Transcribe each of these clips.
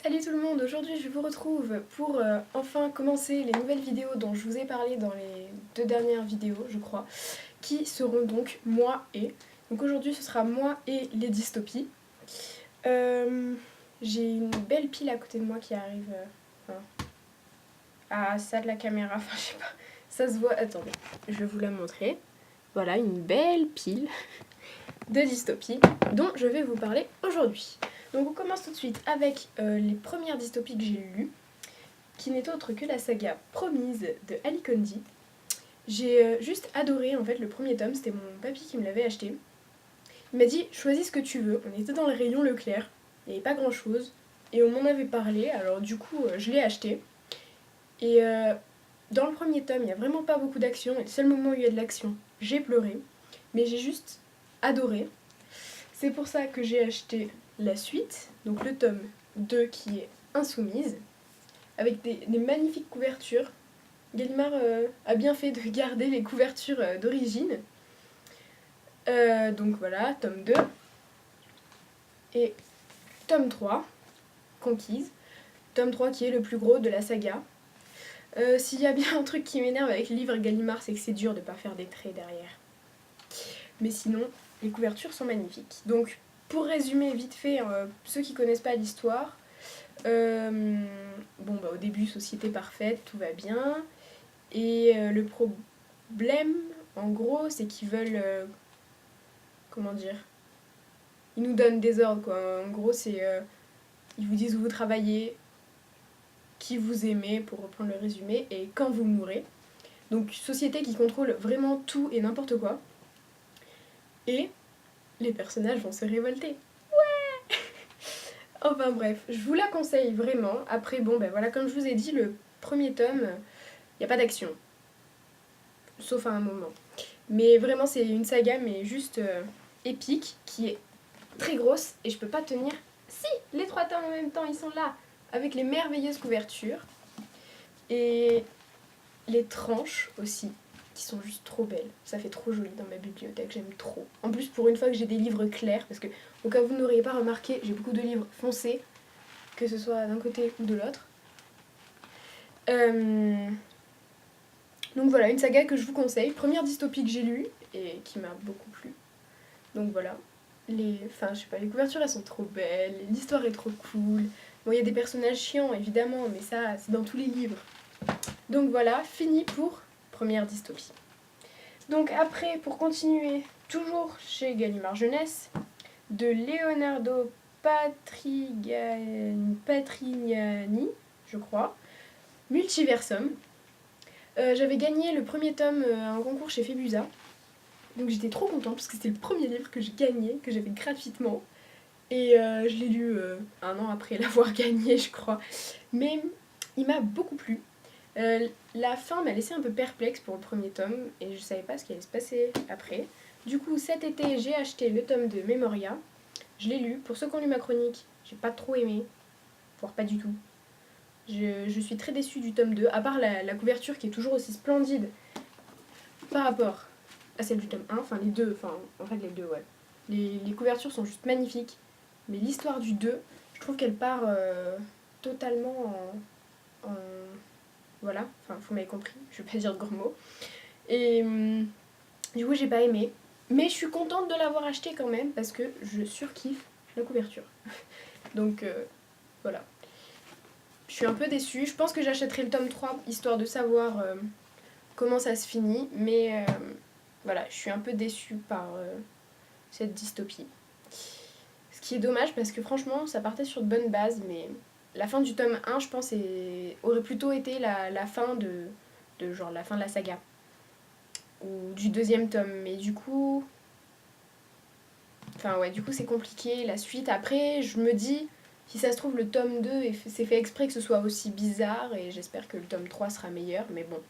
Salut tout le monde, aujourd'hui je vous retrouve pour enfin commencer les nouvelles vidéos dont je vous ai parlé dans les deux dernières vidéos je crois, qui seront donc moi et. Donc aujourd'hui ce sera moi et les dystopies. J'ai une belle pile à côté de moi qui arrive à ça de la caméra, enfin je sais pas, ça se voit, attendez, je vais vous la montrer. Voilà une belle pile de dystopies dont je vais vous parler aujourd'hui. Donc on commence tout de suite avec les premières dystopies que j'ai lues, qui n'est autre que la saga Promise de Ali Kondi. J'ai juste adoré en fait le premier tome, c'était mon papy qui me l'avait acheté. Il m'a dit choisis ce que tu veux, on était dans le rayon Leclerc, il n'y avait pas grand chose, et on m'en avait parlé, alors du coup je l'ai acheté. Et dans le premier tome il n'y a vraiment pas beaucoup d'action, et le seul moment où il y a de l'action, j'ai pleuré, mais j'ai juste adoré. C'est pour ça que j'ai acheté la suite, donc le tome 2 qui est Insoumise, avec des magnifiques couvertures. Gallimard a bien fait de garder les couvertures d'origine. Donc voilà, tome 2. Et tome 3, Conquise. Tome 3 qui est le plus gros de la saga. S'il y a bien un truc qui m'énerve avec les livres Gallimard, c'est que c'est dur de ne pas faire des traits derrière. Mais sinon, les couvertures sont magnifiques. Donc, pour résumer vite fait, ceux qui connaissent pas l'histoire, au début, société parfaite, tout va bien. Et le problème, en gros, c'est qu'ils veulent... comment dire ? Ils nous donnent des ordres, quoi. En gros, c'est... ils vous disent où vous travaillez, qui vous aimez, pour reprendre le résumé, et quand vous mourrez. Donc, société qui contrôle vraiment tout et n'importe quoi. Et les personnages vont se révolter. Ouais. Enfin bref, je vous la conseille vraiment. Après, voilà, comme je vous ai dit, le premier tome, il n'y a pas d'action. Sauf à un moment. Mais vraiment, c'est une saga, mais juste épique, qui est très grosse, et je peux pas tenir... Si, les 3 tomes en même temps, ils sont là, avec les merveilleuses couvertures. Et les tranches aussi, qui sont juste trop belles. Ça fait trop joli dans ma bibliothèque, j'aime trop. En plus, pour une fois que j'ai des livres clairs, parce que, au cas où vous n'auriez pas remarqué, j'ai beaucoup de livres foncés, que ce soit d'un côté ou de l'autre. Donc voilà, une saga que je vous conseille. Première dystopie que j'ai lue, et qui m'a beaucoup plu. Donc voilà. Les couvertures elles sont trop belles, l'histoire est trop cool. Bon, il y a des personnages chiants évidemment, mais ça, c'est dans tous les livres. Donc voilà, fini pour première dystopie. Donc après, pour continuer, toujours chez Gallimard Jeunesse, de Leonardo Patrignani, je crois, Multiversum. J'avais gagné le premier tome à un concours chez Phébusa. Donc j'étais trop contente parce que c'était le premier livre que j'ai gagné, que j'avais gratuitement. Et je l'ai lu un an après l'avoir gagné, je crois. Mais il m'a beaucoup plu. La fin m'a laissé un peu perplexe pour le premier tome et je savais pas ce qui allait se passer après. Du coup, cet été, j'ai acheté le tome de Memoria. Je l'ai lu. Pour ceux qui ont lu ma chronique, j'ai pas trop aimé, voire pas du tout. Je suis très déçue du tome 2, à part la couverture qui est toujours aussi splendide par rapport à celle du tome 1, enfin les deux, les deux, ouais. Les couvertures sont juste magnifiques, mais l'histoire du 2, je trouve qu'elle part totalement en... Voilà, enfin vous m'avez compris, je vais pas dire de gros mots. Et du coup j'ai pas aimé, mais je suis contente de l'avoir acheté quand même, parce que je surkiffe la couverture. Donc voilà. Je suis un peu déçue, je pense que j'achèterai le tome 3, histoire de savoir comment ça se finit, mais voilà, je suis un peu déçue par cette dystopie. Ce qui est dommage parce que franchement, ça partait sur de bonnes bases, mais la fin du tome 1, je pense, aurait plutôt été la fin genre la fin de la saga. Ou du deuxième tome, mais du coup... Enfin ouais, du coup c'est compliqué, la suite. Après, je me dis, si ça se trouve, le tome 2 c'est fait exprès que ce soit aussi bizarre, et j'espère que le tome 3 sera meilleur, mais bon.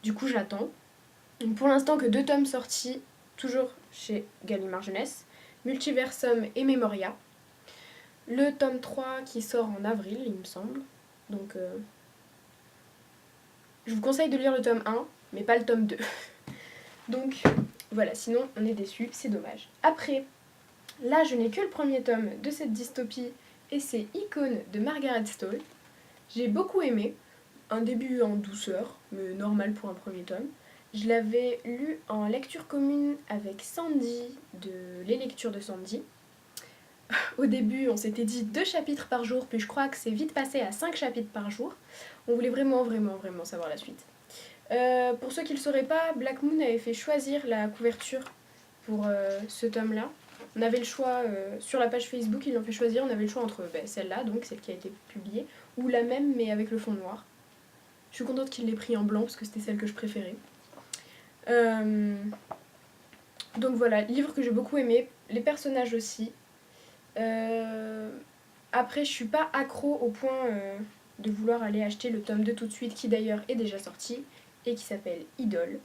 Du coup, j'attends. Donc pour l'instant, que 2 tomes sortis, toujours chez Gallimard Jeunesse, Multiversum et Memoria. Le tome 3 qui sort en avril, il me semble. Donc je vous conseille de lire le tome 1, mais pas le tome 2. Donc voilà, sinon on est déçus, c'est dommage. Après, là je n'ai que le premier tome de cette dystopie et c'est Icône de Margaret Stoll. J'ai beaucoup aimé, un début en douceur, mais normal pour un premier tome. Je l'avais lu en lecture commune avec Sandy de Les Lectures de Sandy. Au début, on s'était dit 2 chapitres par jour, puis je crois que c'est vite passé à 5 chapitres par jour. On voulait vraiment savoir la suite. Pour ceux qui ne le sauraient pas, Black Moon avait fait choisir la couverture pour ce tome-là. On avait le choix, sur la page Facebook, ils l'ont fait choisir, on avait le choix entre celle-là, donc celle qui a été publiée, ou la même mais avec le fond noir. Je suis contente qu'il l'ait pris en blanc parce que c'était celle que je préférais. Donc voilà, livre que j'ai beaucoup aimé, les personnages aussi. Après, je suis pas accro au point de vouloir aller acheter le tome 2 tout de suite, qui d'ailleurs est déjà sorti, et qui s'appelle Idole.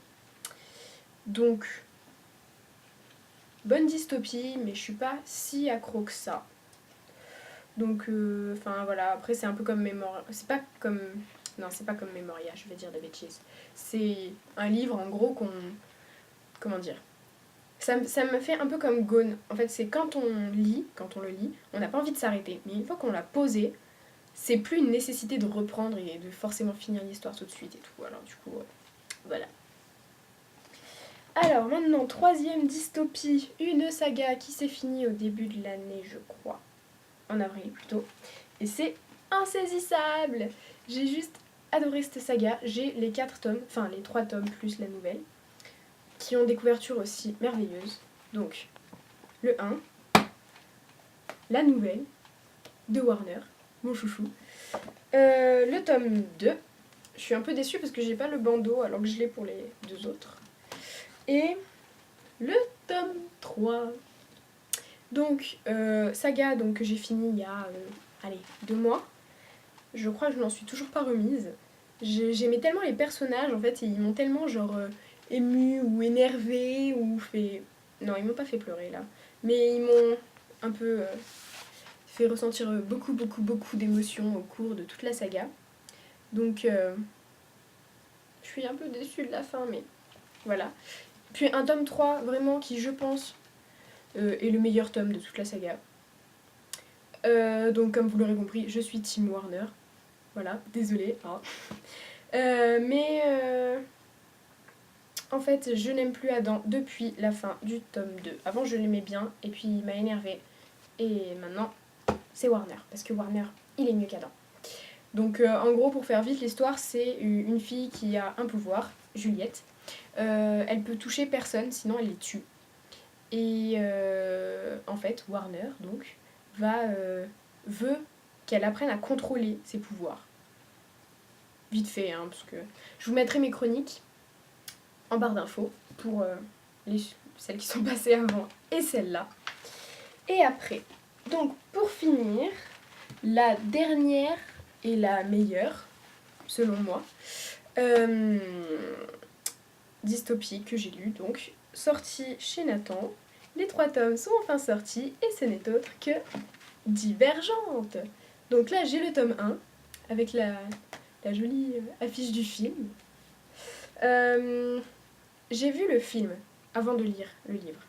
Donc, bonne dystopie, mais je suis pas si accro que ça. Donc, enfin voilà, après c'est un peu comme Memoria. C'est pas comme Memoria, je vais dire des bêtises. C'est un livre en gros qu'on. Comment dire, ça me fait un peu comme Gone. En fait, c'est quand on le lit, on n'a pas envie de s'arrêter. Mais une fois qu'on l'a posé, c'est plus une nécessité de reprendre et de forcément finir l'histoire tout de suite et tout. Alors du coup, voilà. Alors maintenant, 3e dystopie, une saga qui s'est finie au début de l'année, je crois. En avril plutôt. Et c'est Insaisissable. J'ai juste adoré cette saga. J'ai les 4 tomes, enfin les 3 tomes plus la nouvelle, qui ont des couvertures aussi merveilleuses. Donc, le 1, la nouvelle, de Warner, mon chouchou. Le tome 2, je suis un peu déçue parce que j'ai pas le bandeau alors que je l'ai pour les 2 autres. Et le tome 3. Donc, saga donc, que j'ai fini il y a 2 mois. Je crois que je n'en suis toujours pas remise. J'aimais tellement les personnages, en fait, et ils m'ont tellement ému ou énervé ou fait... Non, ils m'ont pas fait pleurer là. Mais ils m'ont un peu fait ressentir beaucoup d'émotions au cours de toute la saga. Donc, je suis un peu déçue de la fin, mais voilà. Puis un tome 3, vraiment, qui je pense est le meilleur tome de toute la saga. Donc comme vous l'aurez compris, je suis Team Warner. Voilà, désolée. Hein. En fait, je n'aime plus Adam depuis la fin du tome 2. Avant, je l'aimais bien, et puis il m'a énervé. Et maintenant, c'est Warner, parce que Warner, il est mieux qu'Adam. Donc, en gros, pour faire vite, l'histoire, c'est une fille qui a un pouvoir, Juliette. Elle peut toucher personne, sinon elle les tue. Et en fait, Warner, donc, veut qu'elle apprenne à contrôler ses pouvoirs. Vite fait, hein, parce que je vous mettrai mes chroniques en barre d'infos pour celles qui sont passées avant et celles-là. Et après, donc pour finir, la dernière et la meilleure, selon moi, dystopie que j'ai lue, donc sortie chez Nathan. Les 3 tomes sont enfin sortis et ce n'est autre que Divergente. Donc là, j'ai le tome 1 avec la jolie affiche du film. J'ai vu le film avant de lire le livre.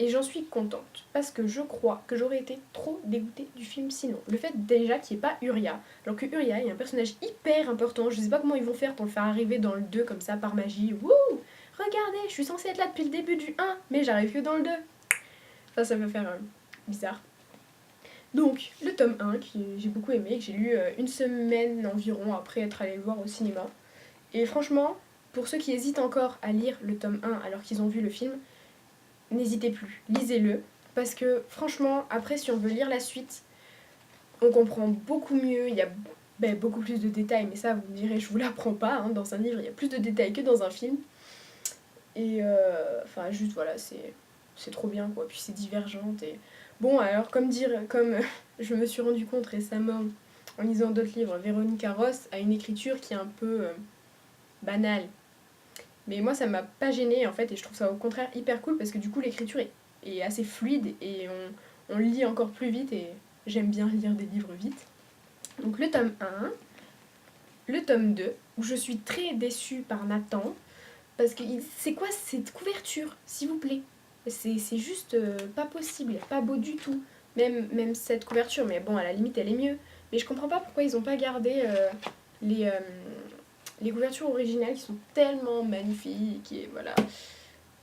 Et j'en suis contente, parce que je crois que j'aurais été trop dégoûtée du film sinon. Le fait déjà qu'il n'y ait pas Uriah, alors que Uriah est un personnage hyper important, je sais pas comment ils vont faire pour le faire arriver dans le 2 comme ça par magie. Wouh! Regardez, je suis censée être là depuis le début du 1, mais j'arrive que dans le 2. Enfin, ça va faire bizarre. Donc, le tome 1, que j'ai beaucoup aimé, que j'ai lu une semaine environ après être allée le voir au cinéma. Et franchement, pour ceux qui hésitent encore à lire le tome 1 alors qu'ils ont vu le film, n'hésitez plus, lisez-le. Parce que franchement, après si on veut lire la suite, on comprend beaucoup mieux, il y a beaucoup plus de détails, mais ça vous me direz, je vous l'apprends pas, hein, dans un livre il y a plus de détails que dans un film. Et enfin juste voilà, c'est trop bien quoi, puis c'est Divergente et... Bon alors comme je me suis rendu compte récemment en lisant d'autres livres, Véronica Ross a une écriture qui est un peu banale. Mais moi ça m'a pas gênée en fait et je trouve ça au contraire hyper cool parce que du coup l'écriture est assez fluide et on lit encore plus vite et j'aime bien lire des livres vite. Donc le tome 1, le tome 2, où je suis très déçue par Nathan parce que c'est quoi cette couverture s'il vous plaît? C'est juste pas possible, pas beau du tout. même cette couverture, mais bon, à la limite, elle est mieux. Mais je comprends pas pourquoi ils ont pas gardé les couvertures originales qui sont tellement magnifiques, et voilà.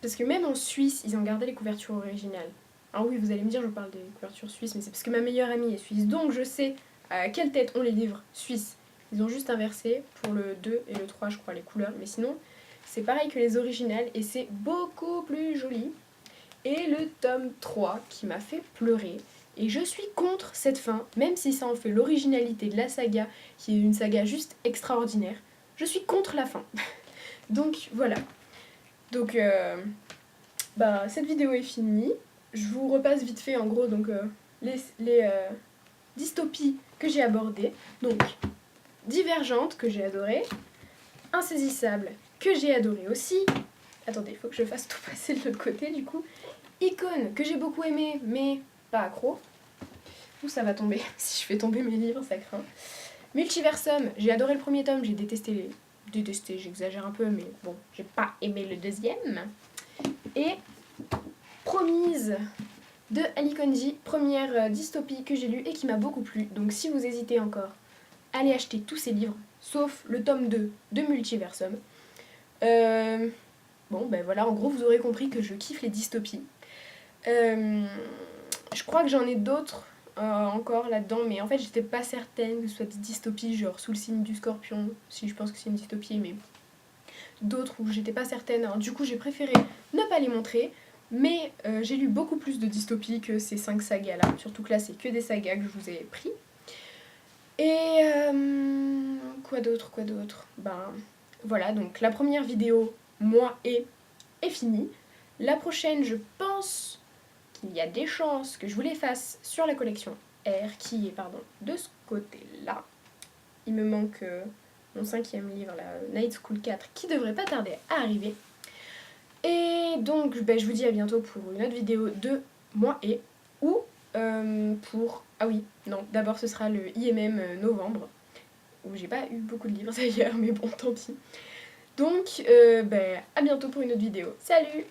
Parce que même en Suisse, ils ont gardé les couvertures originales. Alors oui, vous allez me dire, je parle des couvertures suisses, mais c'est parce que ma meilleure amie est suisse, donc je sais à quelle tête ont les livres suisses. Ils ont juste inversé pour le 2 et le 3, je crois, les couleurs, mais sinon, c'est pareil que les originales, et c'est beaucoup plus joli. Et le tome 3 qui m'a fait pleurer. Et je suis contre cette fin, même si ça en fait l'originalité de la saga, qui est une saga juste extraordinaire. Je suis contre la fin. Donc voilà. Donc cette vidéo est finie. Je vous repasse vite fait en gros donc les dystopies que j'ai abordées. Donc Divergente que j'ai adoré, Insaisissable que j'ai adoré aussi. Attendez, il faut que je fasse tout passer de l'autre côté du coup. Icône que j'ai beaucoup aimé mais pas accro. Où ça va tomber? Si je fais tomber mes livres, ça craint. Multiversum, j'ai adoré le premier tome, j'ai détesté j'exagère un peu, mais bon, j'ai pas aimé le deuxième. Et Promise de Ali Konji, première dystopie que j'ai lue et qui m'a beaucoup plu. Donc si vous hésitez encore, allez acheter tous ces livres, sauf le tome 2 de Multiversum. Bon, ben voilà, en gros, vous aurez compris que je kiffe les dystopies. Je crois que j'en ai d'autres encore là-dedans, mais en fait, j'étais pas certaine que ce soit des dystopies, genre Sous le signe du scorpion, si je pense que c'est une dystopie, mais d'autres où j'étais pas certaine. Alors, du coup, j'ai préféré ne pas les montrer, mais j'ai lu beaucoup plus de dystopies que ces 5 sagas-là, surtout que là, c'est que des sagas que je vous ai pris. Et quoi d'autre Ben voilà, donc la première vidéo, moi est finie. La prochaine, je pense qu'il y a des chances que je vous les fasse sur la collection R, qui est de ce côté-là. Il me manque mon 5e livre, la Night School 4, qui devrait pas tarder à arriver. Et donc, je vous dis à bientôt pour une autre vidéo de moi et ou pour... Ah oui, non, d'abord ce sera le IMM novembre, où j'ai pas eu beaucoup de livres d'ailleurs, mais bon, tant pis. Donc, à bientôt pour une autre vidéo. Salut!